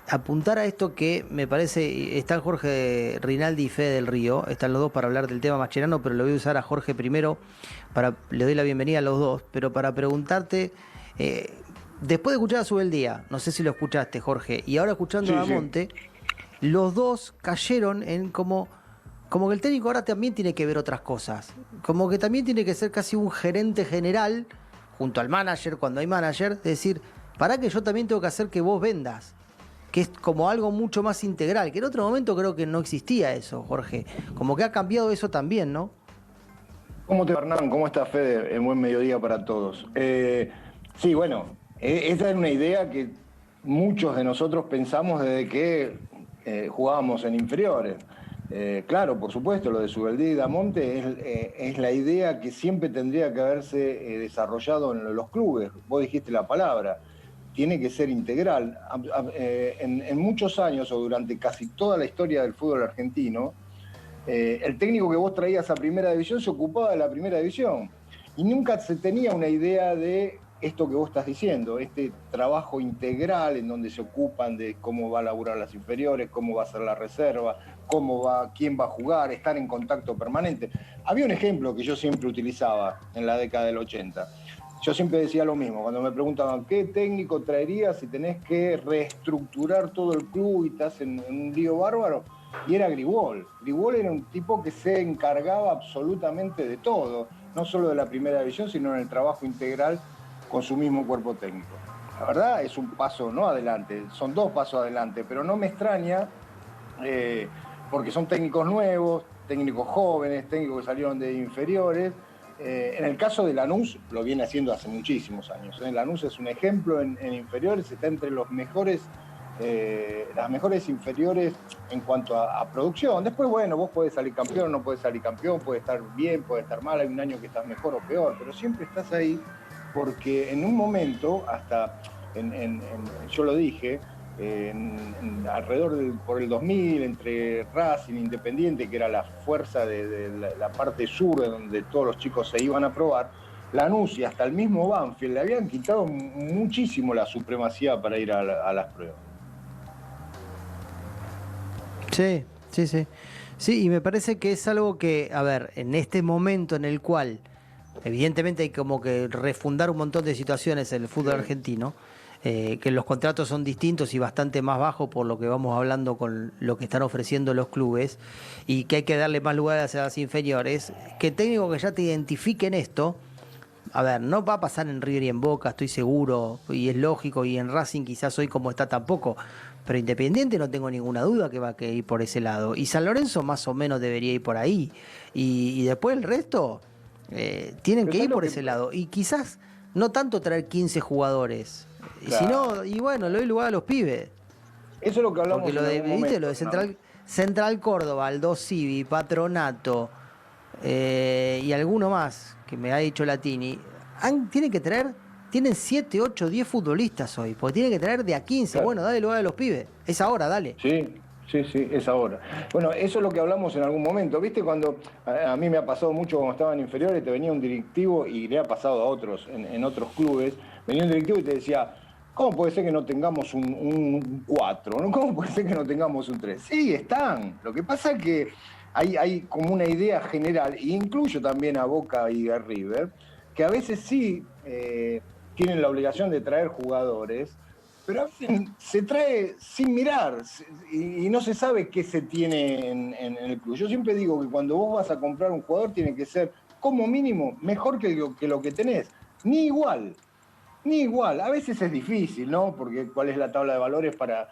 apuntar a esto que me parece, están Jorge Rinaldi y Fede del Río, están los dos para hablar del tema Mascherano, pero lo voy a usar a Jorge primero, le doy la bienvenida a los dos, pero para preguntarte, eh, después de escuchar a Subeldía, no sé si lo escuchaste Jorge, y ahora escuchando Sí, a sí. Monte, los dos cayeron en como que el técnico ahora también tiene que ver otras cosas, como que también tiene que ser casi un gerente general, junto al manager, cuando hay manager, es decir, para que yo también tengo que hacer que vos vendas, que es como algo mucho más integral, que en otro momento creo que no existía eso, Jorge. Como que ha cambiado eso también, ¿no? ¿Cómo te va, Hernán? ¿Cómo está, Fede? Buen mediodía para todos. Sí, bueno, esa era una idea que muchos de nosotros pensamos desde que jugábamos en inferiores. Claro, por supuesto, lo de Subeldí y Damonte es la idea que siempre tendría que haberse desarrollado en los clubes. Vos dijiste la palabra, tiene que ser integral. En muchos años o durante casi toda la historia del fútbol argentino, el técnico que vos traías a primera división se ocupaba de la primera división. Y nunca se tenía una idea de esto que vos estás diciendo, este trabajo integral en donde se ocupan de cómo va a laburar las inferiores, cómo va a ser la reserva, quién va a jugar, estar en contacto permanente. Había un ejemplo que yo siempre utilizaba en la década del 80. Yo siempre decía lo mismo, cuando me preguntaban qué técnico traerías si tenés que reestructurar todo el club y estás en un lío bárbaro, y era Gribol. Gribol era un tipo que se encargaba absolutamente de todo, no solo de la primera división, sino en el trabajo integral con su mismo cuerpo técnico. La verdad es un paso no adelante, son dos pasos adelante, pero no me extraña porque son técnicos nuevos, técnicos jóvenes, técnicos que salieron de inferiores. En el caso de Lanús, lo viene haciendo hace muchísimos años. Lanús es un ejemplo en inferiores, está entre los mejores, las mejores inferiores en cuanto a producción. Después, bueno, vos podés salir campeón, no podés salir campeón, puede estar bien, puede estar mal, hay un año que estás mejor o peor, pero siempre estás ahí porque en un momento, hasta yo lo dije, alrededor por el 2000, entre Racing e Independiente, que era la fuerza de la parte sur, donde todos los chicos se iban a probar, Lanús y hasta el mismo Banfield le habían quitado muchísimo la supremacía para ir a las pruebas. Sí, sí, sí. Sí, y me parece que es algo que, a ver, en este momento en el cual evidentemente hay como que refundar un montón de situaciones en el fútbol argentino, que los contratos son distintos y bastante más bajos por lo que vamos hablando con lo que están ofreciendo los clubes, y que hay que darle más lugar a las inferiores, que técnico que ya te identifiquen esto, a ver, no va a pasar en River y en Boca, estoy seguro, y es lógico, y en Racing quizás hoy como está tampoco, pero Independiente no tengo ninguna duda que va a ir por ese lado, y San Lorenzo más o menos debería ir por ahí, y después el resto tienen Pero que ¿sabes ir lo por que? ese lado, y quizás no tanto traer 15 jugadores, y si Claro. no, y bueno, le doy lugar a los pibes, Eso es lo que porque hablamos lo en de, algún viste, lo momento, de Hernán. Central Córdoba, Aldo Civi, Patronato, y alguno más que me ha dicho Latini, tienen que traer, tienen 7 8 10 futbolistas hoy, porque tienen que traer de a 15. Claro. Bueno, dale lugar a los pibes, es ahora, dale. Sí, sí, sí, es ahora. Bueno, eso es lo que hablamos en algún momento. ¿Viste cuando a mí me ha pasado mucho cuando estaba en inferiores, te venía un directivo y le ha pasado a otros en otros clubes, venía un directivo y te decía, ¿cómo puede ser que no tengamos un 4? ¿No? ¿Cómo puede ser que no tengamos un 3? Sí, están. Lo que pasa es que hay como una idea general, e incluyo también a Boca y a River, que a veces sí tienen la obligación de traer jugadores, pero a veces se trae sin mirar y no se sabe qué se tiene en el club. Yo siempre digo que cuando vos vas a comprar un jugador tiene que ser como mínimo mejor que lo que tenés. Ni igual, ni igual. A veces es difícil, ¿no? Porque cuál es la tabla de valores para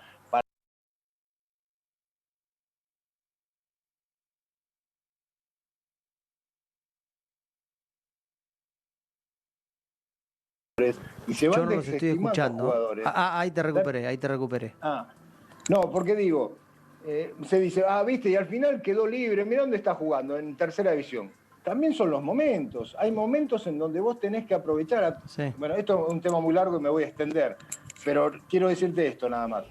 y se Yo van no los estoy desestimando escuchando. jugadores. Ahí te recuperé, ahí te recuperé. Ah, no, porque digo, se dice, viste, y al final quedó libre, mira dónde está jugando, en tercera división. También son los momentos, hay momentos en donde vos tenés que aprovechar. Sí. Bueno, esto es un tema muy largo y me voy a extender, pero quiero decirte esto nada más.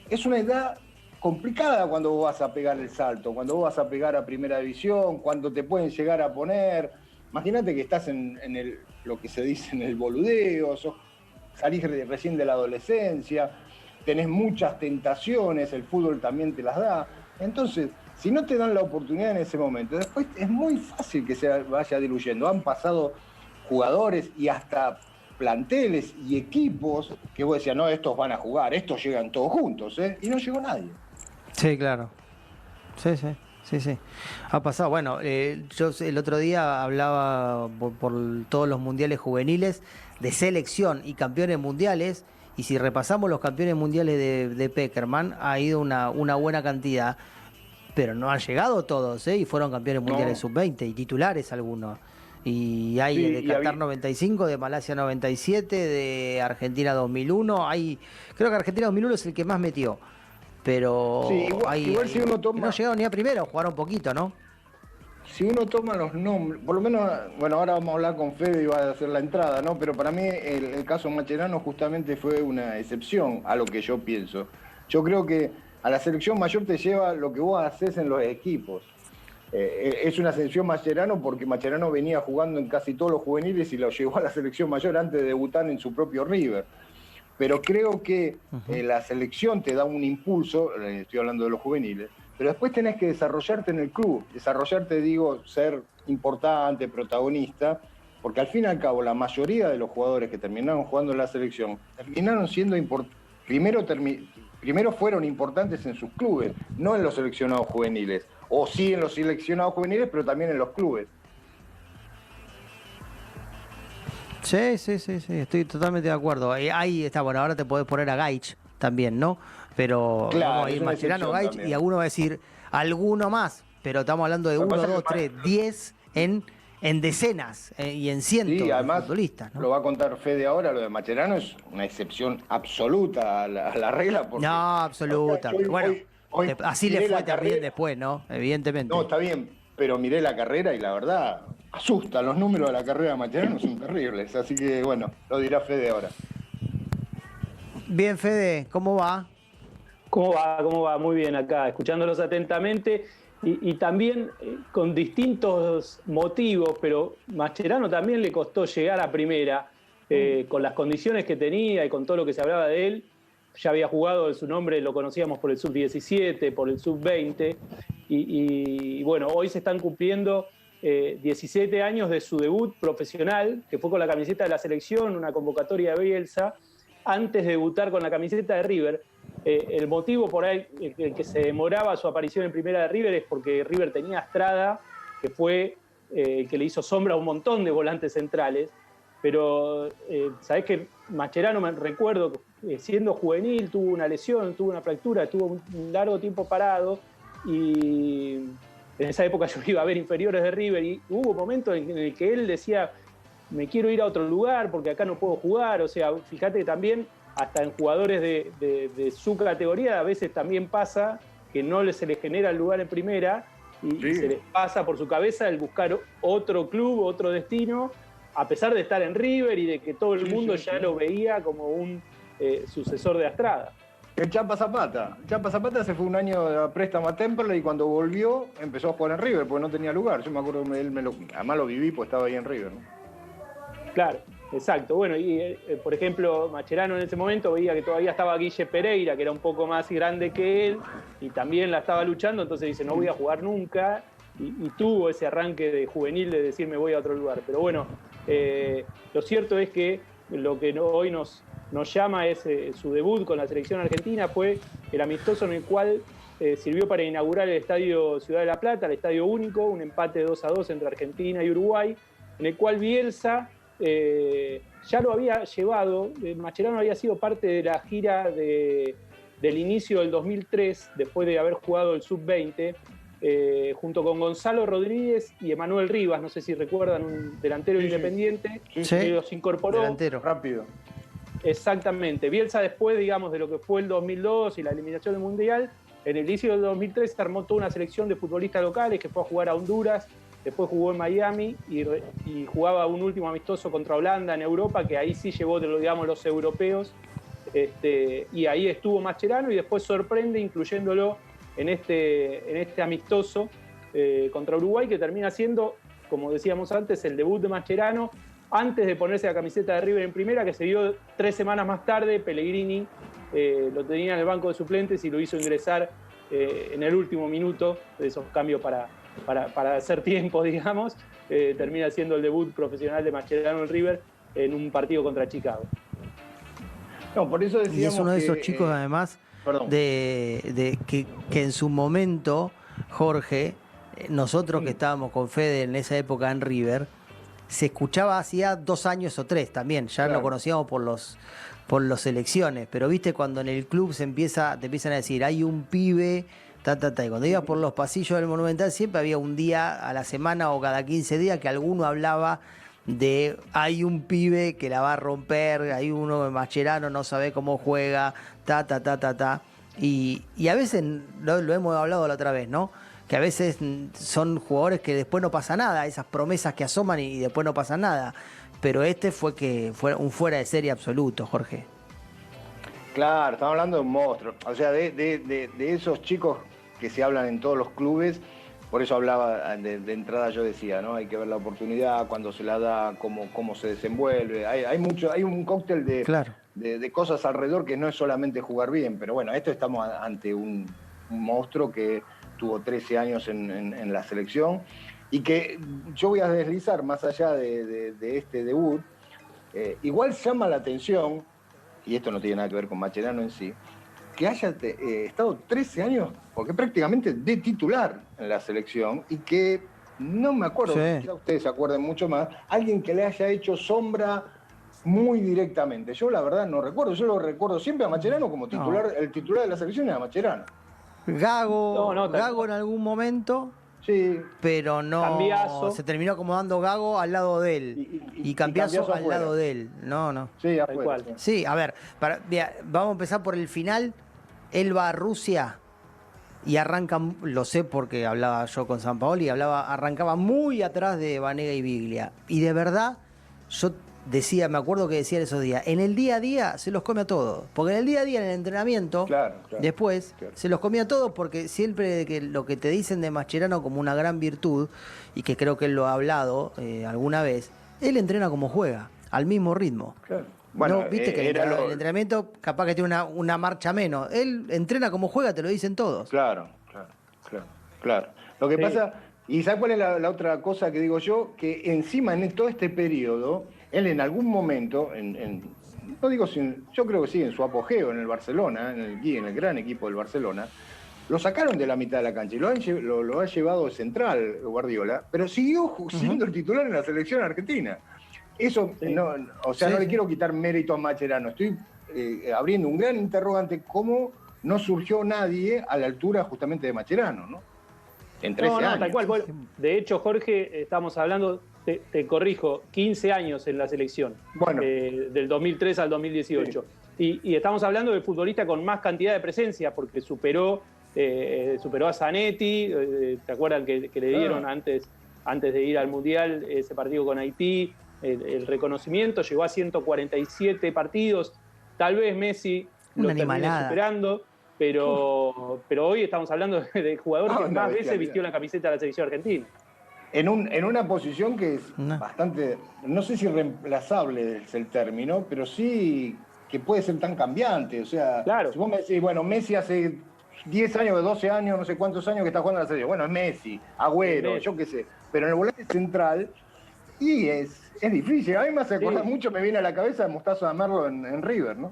Es una edad complicada cuando vos vas a pegar el salto, cuando vos vas a pegar a primera división, cuando te pueden llegar a poner. Imagínate que estás en lo que se dice en el boludeo, salís recién de la adolescencia, tenés muchas tentaciones, el fútbol también te las da. Entonces, si no te dan la oportunidad en ese momento, después es muy fácil que se vaya diluyendo. Han pasado jugadores y hasta planteles y equipos que vos decías, no, estos van a jugar, estos llegan todos juntos, ¿eh? Y no llegó nadie. Sí, claro. Sí, sí, sí, sí. Ha pasado. Bueno, yo el otro día hablaba por todos los mundiales juveniles de selección y campeones mundiales. Y si repasamos los campeones mundiales de Peckerman, ha ido una buena cantidad, pero no han llegado todos, ¿eh? Y fueron campeones mundiales No. sub-20 y titulares algunos. Y hay Sí, de y Qatar 95, de Malasia 97, de Argentina 2001. Creo que Argentina 2001 es el que más metió. Sí, Pero igual si uno que no toma, llegaron ni a primero, jugaron poquito, ¿no? si uno toma los nombres, por lo menos, bueno, ahora vamos a hablar con Fede y va a hacer la entrada, ¿no? Pero para mí el caso Mascherano justamente fue una excepción a lo que yo pienso. Yo creo que a la selección mayor te lleva lo que vos haces en los equipos. Es una selección Mascherano porque Mascherano venía jugando en casi todos los juveniles y lo llevó a la selección mayor antes de debutar en su propio River. Pero creo que la selección te da un impulso, estoy hablando de los juveniles, pero después tenés que desarrollarte en el club. Desarrollarte, digo, ser importante, protagonista, porque al fin y al cabo la mayoría de los jugadores que terminaron jugando en la selección terminaron siendo primero fueron importantes en sus clubes, no en los seleccionados juveniles. O sí en los seleccionados juveniles, pero también en los clubes. Sí, sí, sí, sí, estoy totalmente de acuerdo. Ahí está, bueno, ahora te podés poner a Gaich también, ¿no? Pero Claro, vamos a es ir una Mascherano, excepción Gaich, también. y alguno va a decir, alguno más, pero estamos hablando de Lo que 1, pasa es 2, 3, 10 en decenas y en cientos Sí, de además, futbolistas, lo ¿no? va a contar Fede ahora, lo de Mascherano es una excepción absoluta a la regla, porque No, o sea, absoluta. yo Pero bueno, hoy así le miré fue la también carrera, después, ¿no? no, Evidentemente. está bien, pero miré la carrera y la verdad asustan, los números de la carrera de Mascherano son terribles, así que bueno, lo dirá Fede ahora. Bien, Fede, ¿cómo va? ¿Cómo va? ¿Cómo va? Muy bien acá, escuchándolos atentamente y también con distintos motivos, pero Mascherano también le costó llegar a primera, con las condiciones que tenía y con todo lo que se hablaba de él. Ya había jugado, su nombre lo conocíamos por el sub-17, por el sub-20, y bueno, hoy se están cumpliendo 17 años de su debut profesional, que fue con la camiseta de la selección, una convocatoria de Bielsa, antes de debutar con la camiseta de River. El motivo por ahí el que se demoraba su aparición en primera de River es porque River tenía a Estrada, que fue el que le hizo sombra a un montón de volantes centrales, pero sabés que Mascherano, me recuerdo, siendo juvenil, tuvo una lesión, tuvo una fractura, estuvo un largo tiempo parado, y en esa época yo iba a ver inferiores de River y hubo momentos en el que él decía, me quiero ir a otro lugar porque acá no puedo jugar. O sea, fíjate que también hasta en jugadores de su categoría a veces también pasa que no se les genera el lugar en primera y Sí. se les pasa por su cabeza el buscar otro club, otro destino, a pesar de estar en River y de que todo el mundo ya lo veía como un sucesor de Astrada. El Chapa Zapata. El Chapa Zapata se fue un año de préstamo a Temperley y cuando volvió empezó a jugar en River porque no tenía lugar. Yo me acuerdo que además lo viví porque estaba ahí en River, ¿no? Claro, exacto. Bueno, y por ejemplo, Mascherano en ese momento veía que todavía estaba Guille Pereira, que era un poco más grande que él, y también la estaba luchando, entonces dice, no voy a jugar nunca, y tuvo ese arranque de juvenil de decir, me voy a otro lugar. Pero bueno, lo cierto es que lo que hoy nos llama es su debut con la selección argentina, fue el amistoso en el cual sirvió para inaugurar el Estadio Ciudad de la Plata, el Estadio Único, un empate 2-2 entre Argentina y Uruguay, en el cual Bielsa ya lo había llevado. Mascherano había sido parte de la gira del inicio del 2003, después de haber jugado el Sub-20, junto con Gonzalo Rodríguez y Emanuel Rivas, no sé si recuerdan, un delantero independiente, Sí, sí. que los incorporó. Delantero. Rápido. Exactamente. Bielsa después, digamos, de lo que fue el 2002 y la eliminación del Mundial, en el inicio del 2003 se armó toda una selección de futbolistas locales que fue a jugar a Honduras. Después jugó en Miami y jugaba un último amistoso contra Holanda en Europa, que ahí sí llevó, digamos, los europeos. Y ahí estuvo Mascherano y después sorprende incluyéndolo en este amistoso contra Uruguay, que termina siendo, como decíamos antes, el debut de Mascherano antes de ponerse la camiseta de River en primera, que se dio 3 semanas más tarde. Pellegrini lo tenía en el banco de suplentes y lo hizo ingresar en el último minuto de esos cambios para hacer tiempo, digamos. Termina siendo el debut profesional de Mascherano en River en un partido contra Chicago. No, por eso decíamos y es uno de esos que, chicos, además, que en su momento, Jorge, nosotros que estábamos con Fede en esa época en River, se escuchaba hacía 2 años o 3 también, ya Claro. lo conocíamos por las selecciones, pero viste cuando en el club te empiezan a decir, hay un pibe, y cuando ibas por los pasillos del Monumental siempre había un día a la semana o cada 15 días que alguno hablaba de hay un pibe que la va a romper, hay uno de Mascherano, no sabe cómo juega, y a veces, lo hemos hablado la otra vez, ¿no? Que a veces son jugadores que después no pasa nada, esas promesas que asoman y después no pasa nada. Pero fue un fuera de serie absoluto, Jorge. Claro, estamos hablando de un monstruo. O sea, de esos chicos que se hablan en todos los clubes, por eso hablaba de entrada, yo decía, ¿no? Hay que ver la oportunidad, cuando se la da, cómo se desenvuelve. Hay un cóctel de cosas alrededor que no es solamente jugar bien, pero bueno, estamos ante un monstruo que tuvo 13 años en la selección y que yo voy a deslizar más allá de este debut. Igual llama la atención, y esto no tiene nada que ver con Mascherano en sí, que haya estado 13 años, porque prácticamente de titular en la selección, y que no me acuerdo, quizá ustedes se acuerden mucho más, alguien que le haya hecho sombra muy directamente. Yo la verdad no recuerdo, yo lo recuerdo siempre a Mascherano como titular, el titular de la selección era Mascherano. Gago en algún momento, sí, pero no. Cambiazo. Se terminó acomodando Gago al lado de él y Cambiazo al lado de él. No. Sí, afuera. Sí, a ver, vamos a empezar por el final. Él va a Rusia y arranca, lo sé porque hablaba yo con Sampaoli, arrancaba muy atrás de Banega y Biglia. Y de verdad, yo me acuerdo que decía esos días, en el día a día se los come a todos. Porque en el día a día, en el entrenamiento, después se los comía a todos, porque siempre lo que te dicen de Mascherano como una gran virtud, y que creo que él lo ha hablado alguna vez, él entrena como juega, al mismo ritmo. Claro. Bueno, no, viste que el entrenamiento capaz que tiene una marcha menos. Él entrena como juega, te lo dicen todos. Claro. Lo que pasa, y ¿sabes cuál es la otra cosa que digo yo? Que encima en todo este periodo, él en algún momento, no digo yo creo que sí, en su apogeo en el Barcelona, en el gran equipo del Barcelona, lo sacaron de la mitad de la cancha y lo ha llevado central Guardiola, pero siguió siendo el titular en la selección argentina. Eso, no le quiero quitar mérito a Mascherano, estoy abriendo un gran interrogante, cómo no surgió nadie a la altura justamente de Mascherano, ¿no? En 13 años. Tal cual. Bueno, de hecho, Jorge, estamos hablando, te corrijo, 15 años en la selección, del 2003 al 2018. Sí. Y estamos hablando del futbolista con más cantidad de presencia, porque superó a Zanetti, ¿te acuerdan que le dieron antes de ir al Mundial ese partido con Haití? El reconocimiento, llegó a 147 partidos, tal vez Messi lo termine superando, pero hoy estamos hablando de jugador que más veces vistió la camiseta de la selección argentina. En una posición que es bastante, no sé si reemplazable es el término, pero sí que puede ser tan cambiante. O sea, si vos me decís, bueno, Messi hace 10 años, 12 años, no sé cuántos años que está jugando a la selección. Bueno, es Messi, Agüero, yo qué sé. Pero en el volante central, y es difícil. A mí me hace acordar mucho, me viene a la cabeza de Mostazo de Merlo en River, ¿no?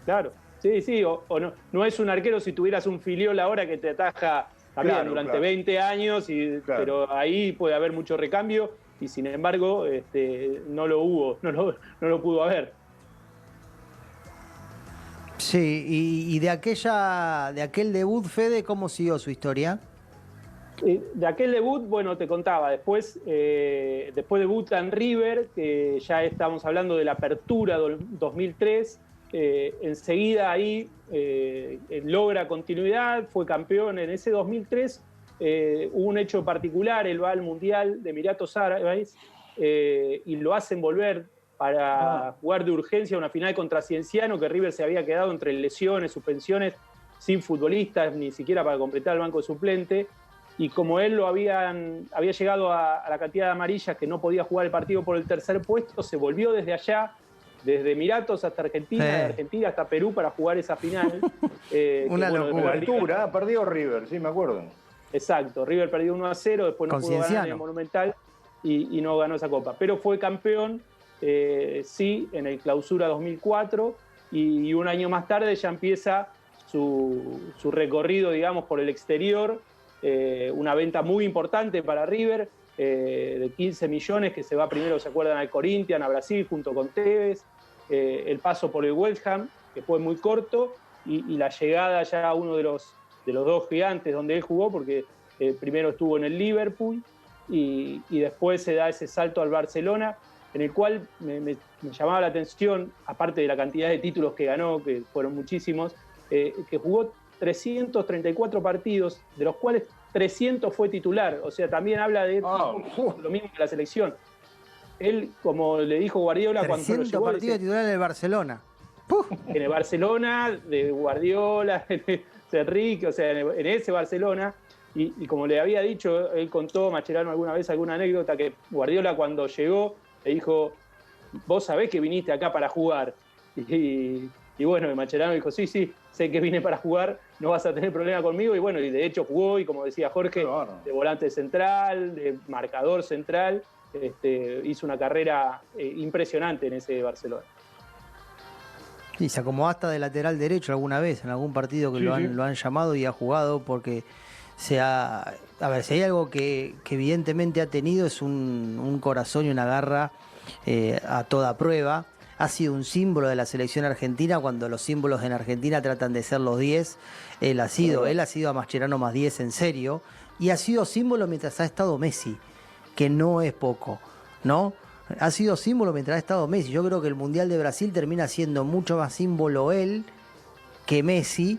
Claro, sí, o no es un arquero si tuvieras un Filiol ahora que te ataja también durante 20 años, pero ahí puede haber mucho recambio y sin embargo no lo hubo, no lo pudo haber. Sí, y de aquel debut, Fede, ¿cómo siguió su historia? De aquel debut, bueno, te contaba, después debuta en River, que ya estamos hablando de la apertura del 2003, enseguida ahí logra continuidad, fue campeón en ese 2003, hubo un hecho particular, él va al Mundial de Emiratos Árabes y lo hacen volver para jugar de urgencia una final contra Cienciano, que River se había quedado entre lesiones, suspensiones, sin futbolistas, ni siquiera para completar el banco de suplente. y como él había llegado a la cantidad de amarillas que no podía jugar el partido por el tercer puesto, se volvió desde allá, desde Emiratos hasta Argentina, de Argentina hasta Perú para jugar esa final. Una locura. Altura, perdió River, sí, me acuerdo. Exacto, River perdió 1-0, después no pudo ganar en el Monumental y no ganó esa copa. Pero fue campeón, sí, en el Clausura 2004 y un año más tarde ya empieza su recorrido, digamos, por el exterior. Una venta muy importante para River, de 15 millones, que se va primero, ¿se acuerdan?, al Corinthians, a Brasil, junto con Tevez. El paso por el West Ham, que fue muy corto, y la llegada ya a uno de los dos gigantes donde él jugó, porque primero estuvo en el Liverpool y después se da ese salto al Barcelona, en el cual me llamaba la atención, aparte de la cantidad de títulos que ganó, que fueron muchísimos, que jugó 334 partidos, de los cuales 300 fue titular. O sea, también habla de lo mismo que la selección. Él, como le dijo Guardiola cuando lo 300 llevó, partidos titulares en el Barcelona. en el Barcelona, de Guardiola, de Enrique, o sea, en ese Barcelona. Y como le había dicho, él contó, Mascherano, alguna vez alguna anécdota, que Guardiola cuando llegó le dijo: vos sabés que viniste acá para jugar. Y bueno, Mascherano dijo: sí, sé que vine para jugar, no vas a tener problema conmigo. Y bueno, y de hecho jugó, y como decía Jorge, de volante central, de marcador central, hizo una carrera impresionante en ese Barcelona. Y se acomodó hasta de lateral derecho alguna vez, en algún partido que lo han llamado y ha jugado, porque a ver, si hay algo que evidentemente ha tenido es un corazón y una garra a toda prueba. Ha sido un símbolo de la selección argentina cuando los símbolos en Argentina tratan de ser los 10. Él ha sido a Mascherano más 10 en serio, y ha sido símbolo mientras ha estado Messi, que no es poco, ¿no? Ha sido símbolo mientras ha estado Messi. Yo creo que el Mundial de Brasil termina siendo mucho más símbolo él que Messi.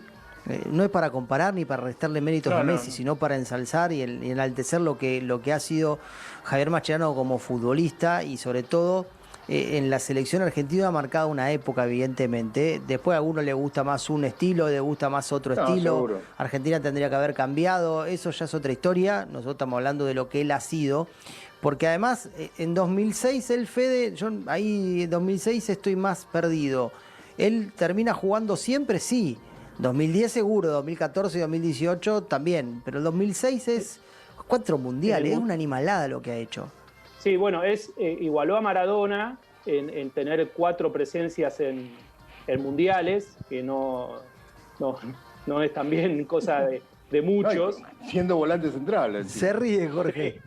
No es para comparar ni para restarle méritos a Messi, sino para ensalzar y enaltecer lo que ha sido Javier Mascherano como futbolista, y sobre todo en la selección argentina ha marcado una época, evidentemente. Después a alguno le gusta más un estilo, le gusta más otro estilo. Seguro. Argentina tendría que haber cambiado, eso ya es otra historia. Nosotros estamos hablando de lo que él ha sido. Porque además, en 2006, el Fede, yo ahí en 2006 estoy más perdido. Él termina jugando siempre, sí. 2010 seguro, 2014 y 2018 también. Pero el 2006 es 4 mundiales, es una animalada lo que ha hecho. Sí, bueno, igualó a Maradona en tener 4 presencias en mundiales, que no es también cosa de muchos. Siendo volante central. Se ríe, Jorge.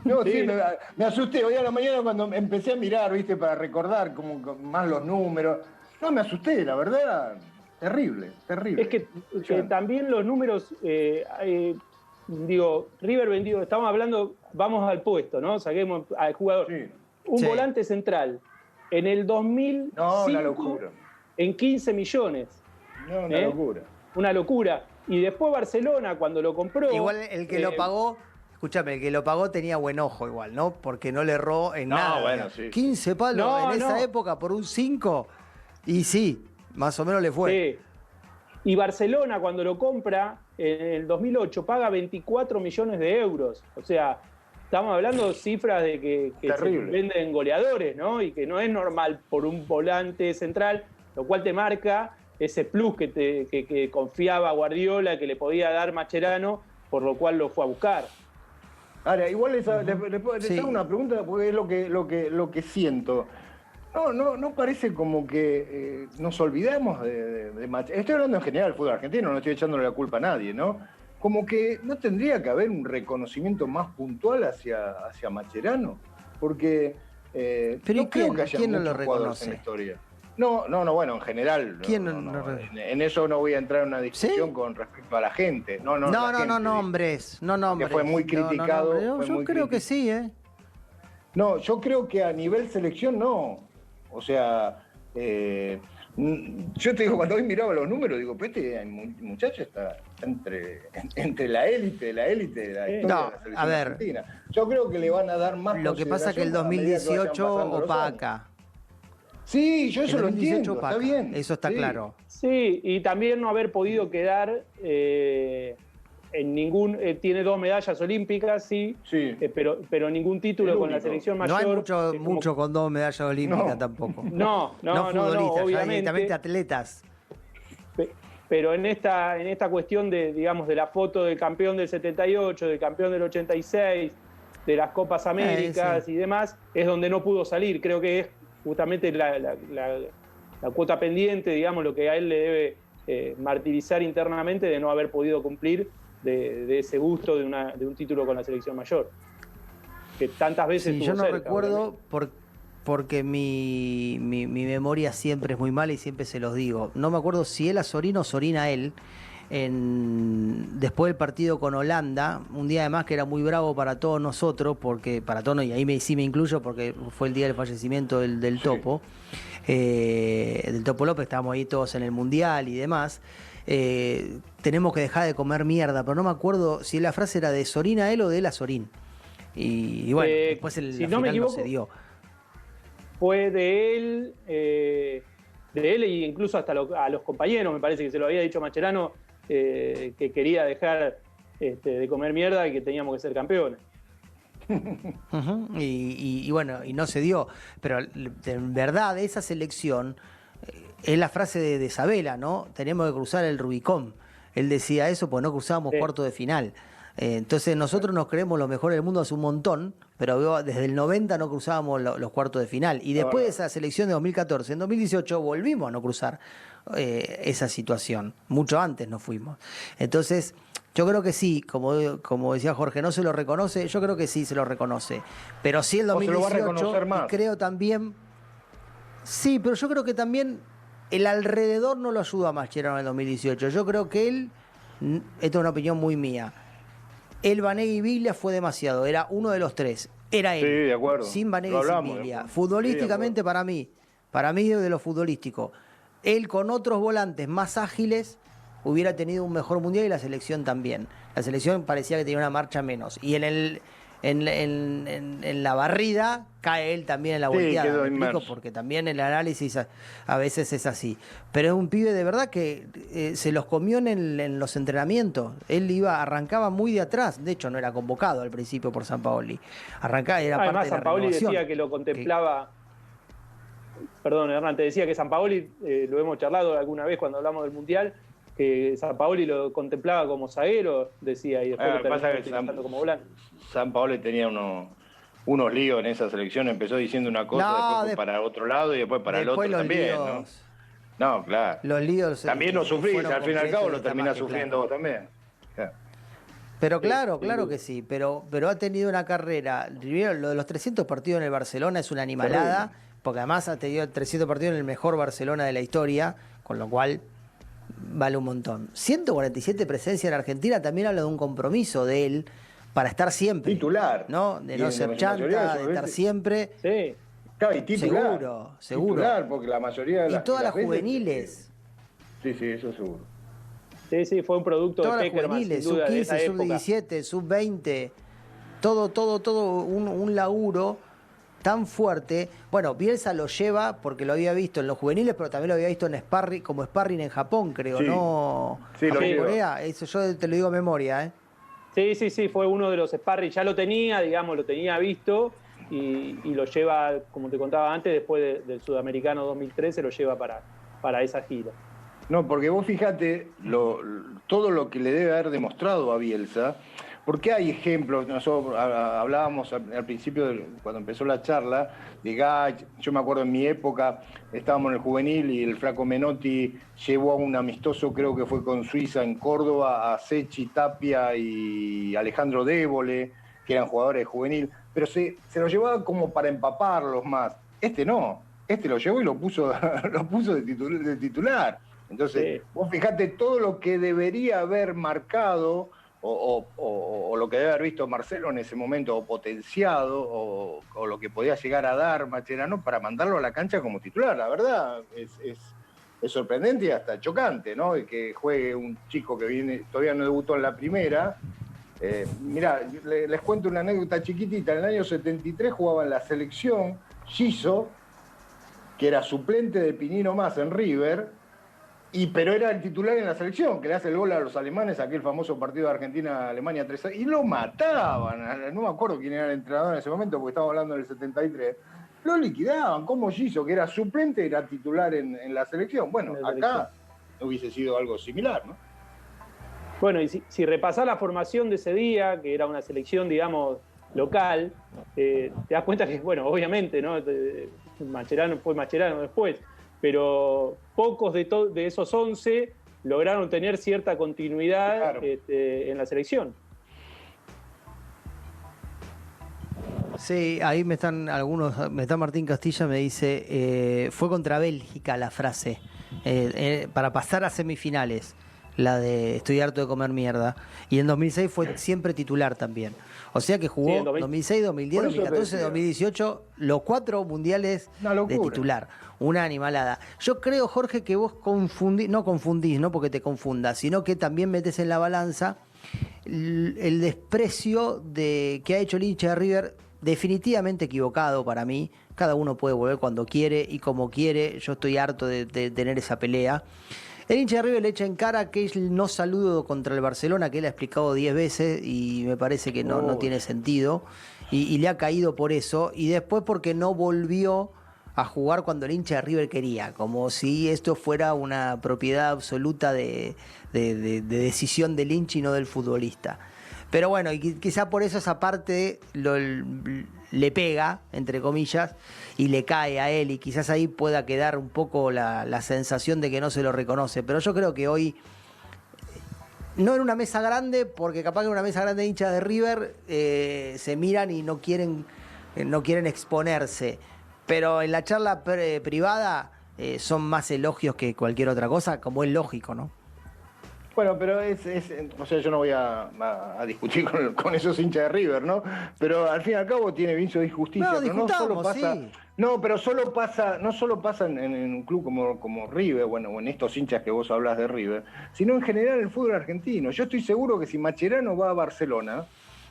No, sí, me asusté. Hoy a la mañana cuando empecé a mirar, viste, para recordar como más los números. No, me asusté, la verdad, terrible. Es que también los números, River vendió, estamos hablando, vamos al puesto, ¿no? Saquemos al jugador. Sí. Volante central. En el 2005, no, una locura. En 15 millones. No, una locura. Una locura. Y después Barcelona, cuando lo compró... Igual el que lo pagó... Escúchame, el que lo pagó tenía buen ojo igual, ¿no? Porque no le erró en nada. Bueno, sí. 15 palos en esa época por un 5. Y sí, más o menos le fue. Sí. Y Barcelona, cuando lo compra, en el 2008, paga 24 millones de euros. O sea, estamos hablando de cifras de que se venden goleadores, ¿no? Y que no es normal por un volante central, lo cual te marca ese plus que confiaba Guardiola, que le podía dar Mascherano, por lo cual lo fue a buscar. Ahora, igual les hago una pregunta, porque es lo que siento. No parece como que nos olvidemos de Mascherano. Estoy hablando en general del fútbol argentino, no estoy echándole la culpa a nadie, ¿no? Como que no tendría que haber un reconocimiento más puntual hacia Mascherano, porque ¿pero no creo que haya ¿quién no muchos lo reconoce en la historia. No, bueno, en general. ¿Quién en eso no voy a entrar en una discusión con respecto a la gente. No nombres. Que fue muy criticado. Yo creo que sí, ¿eh? No, yo creo que a nivel selección no. O sea, yo te digo, cuando hoy miraba los números, digo, pues este muchacho está entre la élite de la historia de la selección argentina. Yo creo que le van a dar más. Lo que pasa es que el 2018 opaca. Sí, yo eso lo entiendo, opaca. Está bien. Eso está claro. Sí, y también no haber podido quedar en ningún tiene 2 medallas olímpicas, sí, Sí. Pero ningún título El con la único. selección No hay mayor. mucho con 2 medallas olímpicas No. tampoco. No, Futbolistas, ya obviamente. directamente atletas. Pero en esta cuestión de, digamos, de la foto del campeón del 78, del campeón del 86, de las Copas Américas sí. y demás, es donde no pudo salir. Creo que es justamente la cuota pendiente, digamos, lo que a él le debe martirizar internamente de no haber podido cumplir de ese gusto de un título con la selección mayor. Que tantas veces Sí, tuvo yo no cerca, recuerdo porque mi memoria siempre es muy mala y siempre se los digo. No me acuerdo si él a Sorín o Sorín a él. Después del partido con Holanda, un día además que era muy bravo para todos nosotros, porque para todos, y ahí sí me incluyo porque fue el día del fallecimiento del Topo, del Topo López, estábamos ahí todos en el Mundial y demás. Tenemos que dejar de comer mierda, pero no me acuerdo si la frase era de Sorín a él o de él a Sorín. Y bueno, después si la no final me equivoco, no se dio. fue de él e incluso hasta a los compañeros, me parece que se lo había dicho Mascherano, que quería dejar de comer mierda y que teníamos que ser campeones. Uh-huh. Y bueno, y no se dio. Pero en verdad, esa selección es la frase de Sabela, ¿no? Tenemos que cruzar el Rubicón. Él decía eso, pues no cruzábamos cuarto de final. Entonces nosotros nos creemos los mejores del mundo hace un montón, pero desde el 90 no cruzábamos los cuartos de final. Y después de esa selección de 2014, en 2018 volvimos a no cruzar esa situación. Mucho antes nos fuimos. Entonces, yo creo que sí, como decía Jorge, no se lo reconoce, yo creo que sí se lo reconoce. Pero sí el 2018, o se lo va a reconocer más. y creo también... Sí, pero yo creo que también el alrededor no lo ayuda a Mascherano en el 2018. Yo creo que él, esto es una opinión muy mía, el Banegui Biglia fue demasiado, era uno de los tres, era él. Sí, de acuerdo. Sin Banegui y sin Biglia. Futbolísticamente sí, para mí de lo futbolístico, él con otros volantes más ágiles hubiera tenido un mejor mundial y la selección también. La selección parecía que tenía una marcha menos. Y en la barrida cae él también en la volteada, quedó ¿me explico? inmerso. Porque también el análisis a veces es así. Pero es un pibe de verdad que se los comió en los entrenamientos. Él arrancaba muy de atrás. De hecho, no era convocado al principio por Sampaoli. Arrancaba, era Además, parte de la Sampaoli renovación. decía que lo contemplaba... Perdón, Hernán, te decía que Sampaoli, lo hemos charlado alguna vez cuando hablamos del Mundial, que Sampaoli lo contemplaba como zaguero, decía, y después lo terminó utilizando como volante. Sampaoli tenía unos líos en esa selección, empezó diciendo una cosa, después para otro lado y después para el otro también, líos, ¿no? Claro. Los líos también lo sufrís, al fin y al cabo lo terminás claro. sufriendo vos también. Claro. Pero claro que sí, pero ha tenido una carrera, lo de los 300 partidos en el Barcelona es una animalada, porque además ha tenido 300 partidos en el mejor Barcelona de la historia, con lo cual vale un montón. 147 presencias en Argentina también habla de un compromiso de él para estar siempre. Titular. ¿No? De no ser chanta, de estar siempre. Sí. Claro, y titular. Seguro. Titular, porque la mayoría de las... Y todas las veces, juveniles. Sí, eso seguro. Sí, fue un producto Todas de las Peckerman, juveniles, sin duda, de esa sub-15, época. sub-17, sub-20. Todo un laburo tan fuerte. Bueno, Bielsa lo lleva porque lo había visto en los juveniles, pero también lo había visto en sparring, como sparring en Japón, creo, Sí. ¿no? Sí, lo en lleva. Corea, eso yo te lo digo a memoria, ¿eh? Sí, fue uno de los sparring, ya lo tenía visto y lo lleva, como te contaba antes, después del Sudamericano 2013, lo lleva para esa gira. No, porque vos fíjate todo lo que le debe haber demostrado a Bielsa, porque hay ejemplos, nosotros hablábamos al principio, cuando empezó la charla, de Gach, yo me acuerdo en mi época, estábamos en el juvenil y el flaco Menotti llevó a un amistoso, creo que fue con Suiza en Córdoba, a Sechi, Tapia y Alejandro Débole, que eran jugadores de juvenil, pero se lo llevaba como para empaparlos más. Este no, lo llevó y lo puso de titular. Entonces, vos fijate todo lo que debería haber marcado o lo que debe haber visto Marcelo en ese momento, o potenciado, o lo que podía llegar a dar Mascherano para mandarlo a la cancha como titular. La verdad, es sorprendente y hasta chocante, ¿no? De que juegue un chico que todavía no debutó en la primera. Mirá, les cuento una anécdota chiquitita. En el año 73 jugaba en la selección Giso, que era suplente de Pinino Más en River, Pero era el titular en la selección, que le hace el gol a los alemanes, aquel famoso partido de Argentina-Alemania 3-0, y lo mataban. No me acuerdo quién era el entrenador en ese momento, porque estamos hablando del 73. Lo liquidaban. ¿Cómo hizo? Que era suplente, era titular en la selección. Bueno, acá hubiese sido algo similar, ¿no? Bueno, y si repasás la formación de ese día, que era una selección, digamos, local, te das cuenta que, bueno, obviamente, ¿no? Mascherano fue Mascherano después, pero pocos de esos 11 lograron tener cierta continuidad, claro, en la selección. Sí, ahí me está Martín Castilla, me dice, fue contra Bélgica la frase, para pasar a semifinales, la de estoy harto de comer mierda, y en 2006 fue siempre titular también. O sea que jugó, sí, 2006, 2010, 2014, 2018, los 4 mundiales de titular. Una animalada. Yo creo, Jorge, que vos no confundís, no porque te confundas, sino que también metes en la balanza el desprecio que ha hecho el hincha de River, definitivamente equivocado para mí. Cada uno puede volver cuando quiere y como quiere. Yo estoy harto de tener esa pelea. El hincha de River le echa en cara que el no saludo contra el Barcelona, que él ha explicado 10 veces y me parece que no tiene sentido. Y le ha caído por eso. Y después porque no volvió a jugar cuando el hincha de River quería. Como si esto fuera una propiedad absoluta de decisión del hincha y no del futbolista. Pero bueno, y quizá por eso esa parte le pega, entre comillas, y le cae a él, y quizás ahí pueda quedar un poco la sensación de que no se lo reconoce. Pero yo creo que hoy, no en una mesa grande, porque capaz que en una mesa grande de hinchas de River se miran y no quieren exponerse. Pero en la charla privada son más elogios que cualquier otra cosa, como es lógico, ¿no? Bueno, pero o sea, yo no voy a discutir con esos hinchas de River, ¿no? Pero al fin y al cabo tiene vicio de injusticia. No, pero no solo pasa, sí. No, pero no solo pasa en un club como River, bueno, o en estos hinchas que vos hablás de River, sino en general en el fútbol argentino. Yo estoy seguro que si Mascherano va a Barcelona,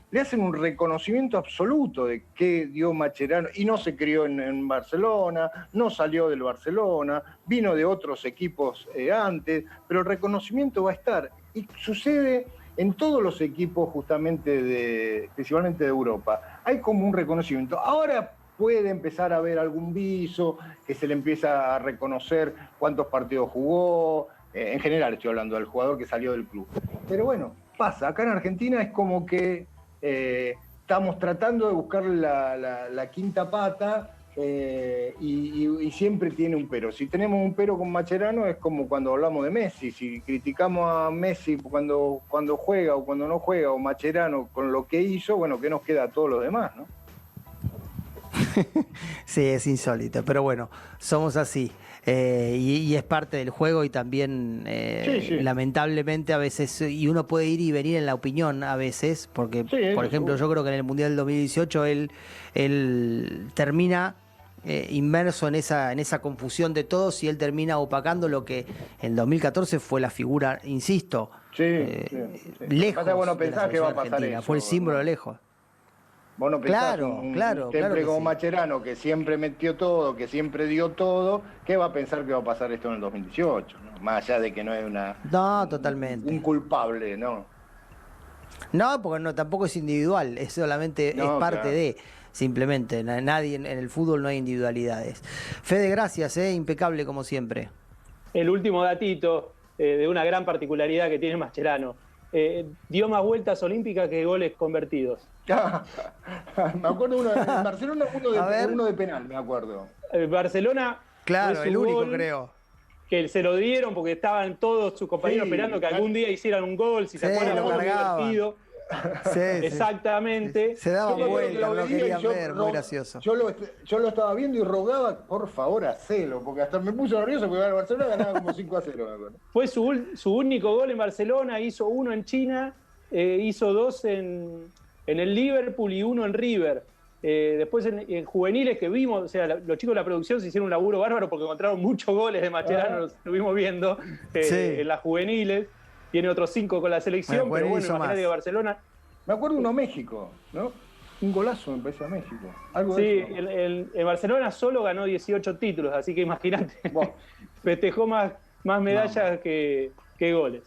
le hacen un reconocimiento absoluto de qué dio Mascherano, y no se crió en Barcelona, no salió del Barcelona, vino de otros equipos antes, pero el reconocimiento va a estar. Y sucede en todos los equipos justamente principalmente de Europa. Hay como un reconocimiento. Ahora puede empezar a haber algún viso, que se le empieza a reconocer cuántos partidos jugó, en general estoy hablando del jugador que salió del club. Pero bueno, pasa. Acá en Argentina es como que estamos tratando de buscar la quinta pata y siempre tiene un pero. Si tenemos un pero con Mascherano es como cuando hablamos de Messi. Si criticamos a Messi cuando juega o cuando no juega, o Mascherano con lo que hizo, bueno, ¿qué nos queda a todos los demás, no? Sí, es insólito, pero bueno, somos así. Y es parte del juego y también sí. Lamentablemente a veces, y uno puede ir y venir en la opinión a veces, porque sí, por ejemplo yo creo que en el Mundial del 2018 él termina inmerso en esa confusión de todos, y él termina opacando lo que en 2014 fue la figura, insisto, lejos. Bueno, pensar que va a pasar eso, fue el símbolo, ¿no? Lejos. Vos no pensás un temple como sí. Mascherano, que siempre metió todo, que siempre dio todo, ¿qué va a pensar que va a pasar esto en el 2018? ¿No? Más allá de que no es totalmente. Un culpable, ¿no? No, porque tampoco es individual, es solamente es parte de, simplemente. Nadie en el fútbol no hay individualidades. Fede, gracias, impecable como siempre. El último datito de una gran particularidad que tiene Mascherano. Dio más vueltas olímpicas que goles convertidos. Me acuerdo uno en Barcelona, uno de penal, me acuerdo. Barcelona, claro, el único, creo. Que se lo dieron porque estaban todos sus compañeros esperando que algún día hicieran un gol, si se acuerdan, lo divertido. Sí, exactamente. Se daban vueltas, lo querían ver, muy gracioso. Yo lo estaba viendo y rogaba, por favor, hacelo, porque hasta me puso nervioso porque el Barcelona ganaba como 5-0, me acuerdo. Fue su único gol en Barcelona, hizo uno en China, hizo 2 en el Liverpool y 1 en River. Después en juveniles que vimos, o sea, los chicos de la producción se hicieron un laburo bárbaro porque encontraron muchos goles de Mascherano, lo estuvimos viendo en las juveniles. Tiene otros 5 con la selección, pero bueno, imagínate que Barcelona... Me acuerdo uno a México, ¿no? Un golazo me parece a México. Algo sí, de eso. el Barcelona solo ganó 18 títulos, así que imagínate, festejó más más medallas que goles.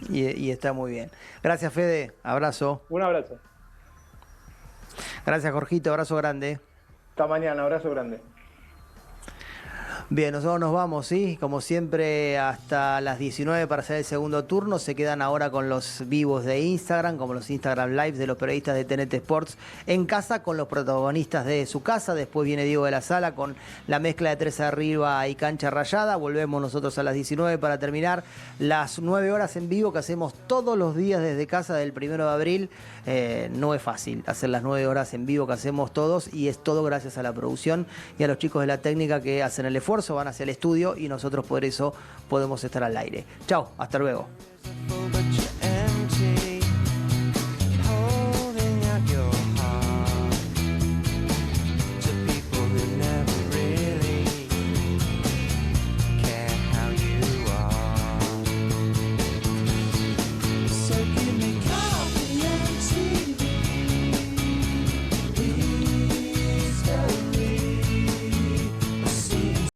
Y está muy bien. Gracias, Fede. Abrazo. Un abrazo. Gracias, Jorgito. Abrazo grande. Hasta mañana, abrazo grande. Bien, nosotros nos vamos, ¿sí? Como siempre, hasta las 19 para hacer el segundo turno. Se quedan ahora con los vivos de Instagram, como los Instagram Lives de los periodistas de TNT Sports en casa, con los protagonistas de su casa. Después viene Diego de la Sala con la mezcla de Tres Arriba y Cancha Rayada. Volvemos nosotros a las 19 para terminar las 9 horas en vivo que hacemos todos los días desde casa del 1 de abril. No es fácil hacer las 9 horas en vivo que hacemos todos, y es todo gracias a la producción y a los chicos de la técnica que hacen el esfuerzo, van hacia el estudio y nosotros por eso podemos estar al aire. Chao, hasta luego.